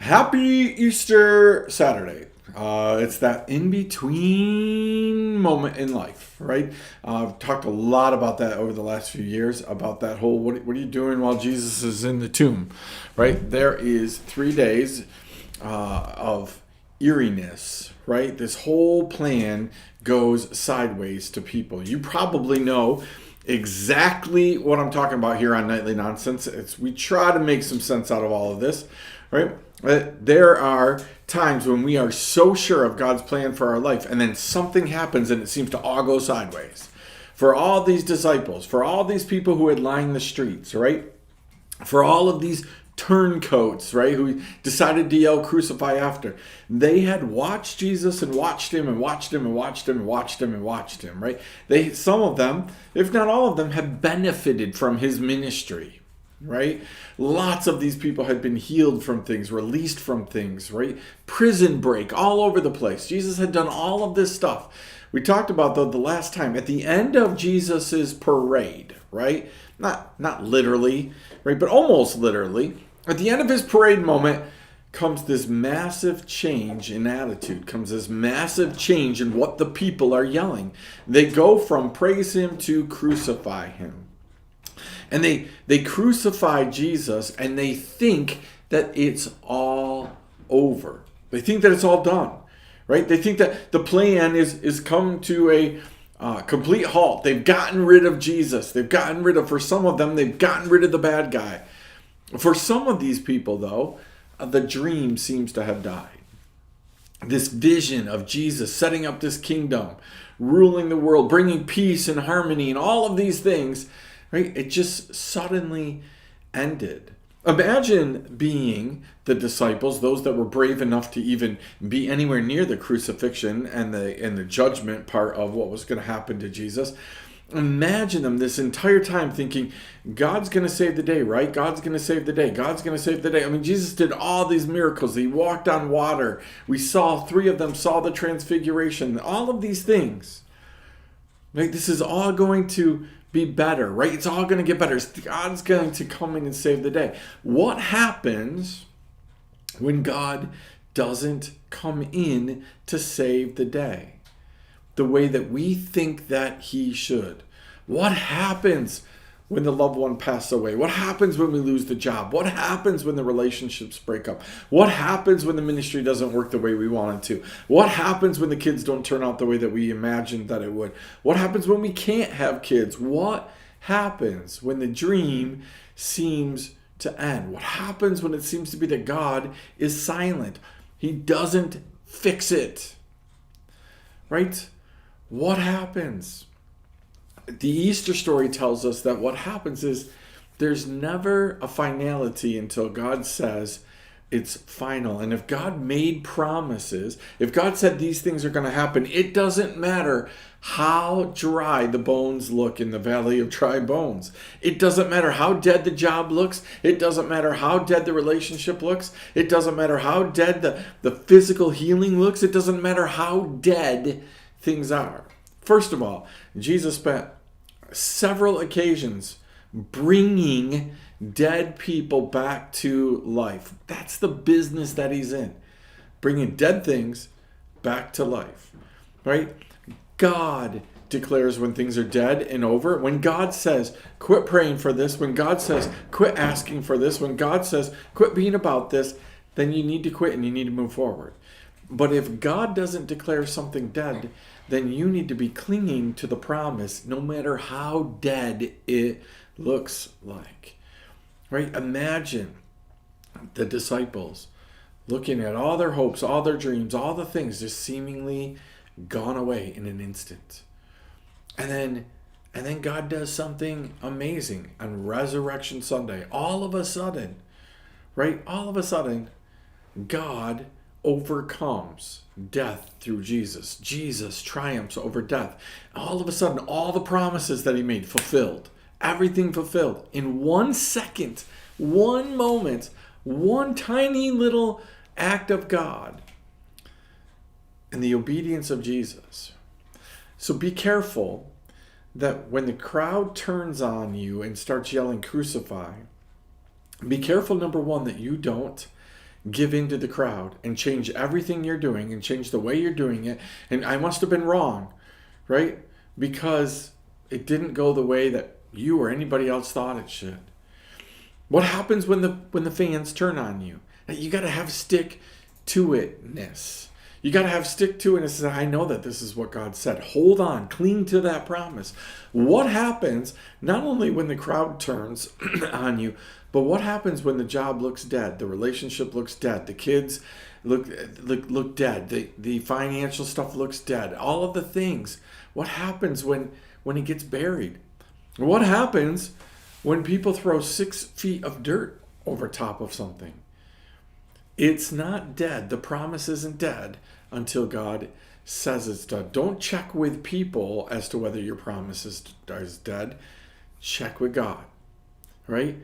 Happy Easter Saturday. It's that in-between moment in life, right? I've talked a lot about that over the last few years, about that whole, what are you doing while Jesus is in the tomb, right? There is 3 days of eeriness, right? This whole plan goes sideways to people. You probably know exactly what I'm talking about here on Nightly Nonsense. We try to make some sense out of all of this, right? There are times when we are so sure of God's plan for our life, and then something happens and it seems to all go sideways. For all these disciples, for all these people who had lined the streets, right? For all of these turncoats, right, who decided to yell crucify after. They had watched Jesus and watched him and watched him and watched him and watched him and watched him, right? Some of them, if not all of them, had benefited from his ministry, right? Lots of these people had been healed from things, released from things, right? Prison break all over the place. Jesus had done all of this stuff. We talked about, though, the last time, at the end of Jesus's parade, right? Not literally, right, but almost literally. At the end of his parade moment comes this massive change in attitude, comes this massive change in what the people are yelling. They go from praise him to crucify him. And they crucify Jesus, and they think that it's all over. They think that it's all done, right? They think that the plan is come to a complete halt. They've gotten rid of Jesus. For some of them, they've gotten rid of the bad guy. For some of these people, though, the dream seems to have died. This vision of Jesus setting up this kingdom, ruling the world, bringing peace and harmony and all of these things, right? It just suddenly ended. Imagine being the disciples, those that were brave enough to even be anywhere near the crucifixion and the judgment part of what was going to happen to Jesus. Imagine them this entire time thinking, God's going to save the day, right? God's going to save the day. God's going to save the day. I mean, Jesus did all these miracles. He walked on water. We saw 3 of them, saw the transfiguration, all of these things. Right? This is all going to be better, right? It's all going to get better. God's going to come in and save the day. What happens when God doesn't come in to save the day the way that we think that he should? What happens when the loved one passes away? What happens when we lose the job? What happens when the relationships break up? What happens when the ministry doesn't work the way we want it to? What happens when the kids don't turn out the way that we imagined that it would? What happens when we can't have kids? What happens when the dream seems to end? What happens when it seems to be that God is silent? He doesn't fix it. Right? What happens? The Easter story tells us that what happens is there's never a finality until God says it's final. And if God made promises, if God said these things are going to happen, it doesn't matter how dry the bones look in the valley of dry bones. It doesn't matter how dead the job looks. It doesn't matter how dead the relationship looks. It doesn't matter how dead the physical healing looks. It doesn't matter how dead things are. First of all, Jesus spent several occasions bringing dead people back to life. That's the business that he's in. Bringing dead things back to life, right? God declares when things are dead and over. When God says, quit praying for this, when God says, quit asking for this, when God says, quit being about this, then you need to quit and you need to move forward. But if God doesn't declare something dead, then you need to be clinging to the promise no matter how dead it looks like. Right? Imagine the disciples looking at all their hopes, all their dreams, all the things just seemingly gone away in an instant. And then God does something amazing on Resurrection Sunday. All of a sudden, right? All of a sudden, God overcomes death through Jesus. Jesus triumphs over death. All of a sudden, all the promises that he made fulfilled. Everything fulfilled. In 1 second, 1 moment, one tiny little act of God and the obedience of Jesus. So be careful that when the crowd turns on you and starts yelling crucify, be careful, number one, that you don't give in to the crowd and change everything you're doing and change the way you're doing it. And I must have been wrong, right? Because it didn't go the way that you or anybody else thought it should. What happens when the fans turn on you? You got to have stick to itness. You got to have stick to it. I know that this is what God said. Hold on, cling to that promise. What happens not only when the crowd turns on you, but what happens when the job looks dead, the relationship looks dead, the kids look dead, the financial stuff looks dead, all of the things. What happens when it gets buried? What happens when people throw 6 feet of dirt over top of something? It's not dead. The promise isn't dead until God says it's dead. Don't check with people as to whether your promise is dead. Check with God, right?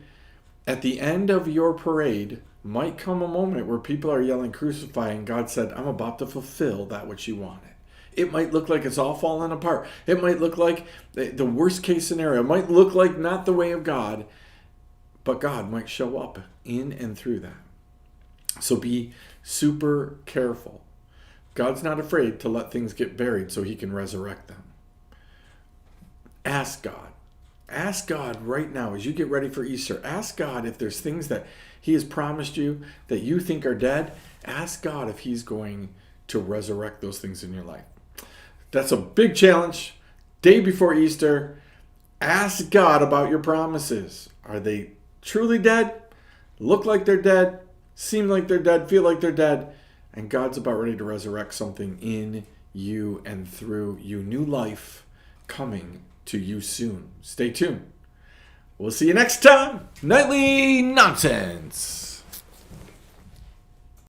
At the end of your parade might come a moment where people are yelling, crucify, and God said, I'm about to fulfill that which you wanted. It might look like it's all falling apart. It might look like the worst case scenario. It might look like not the way of God, but God might show up in and through that. So be super careful. God's not afraid to let things get buried so he can resurrect them. Ask God. Ask God right now as you get ready for Easter. Ask God if there's things that he has promised you that you think are dead. Ask God if he's going to resurrect those things in your life. That's a big challenge. Day before Easter, ask God about your promises. Are they truly dead? Look like they're dead? Seem like they're dead? Feel like they're dead? And God's about ready to resurrect something in you and through you. New life coming to you soon. Stay tuned. We'll see you next time. Nightly Nonsense.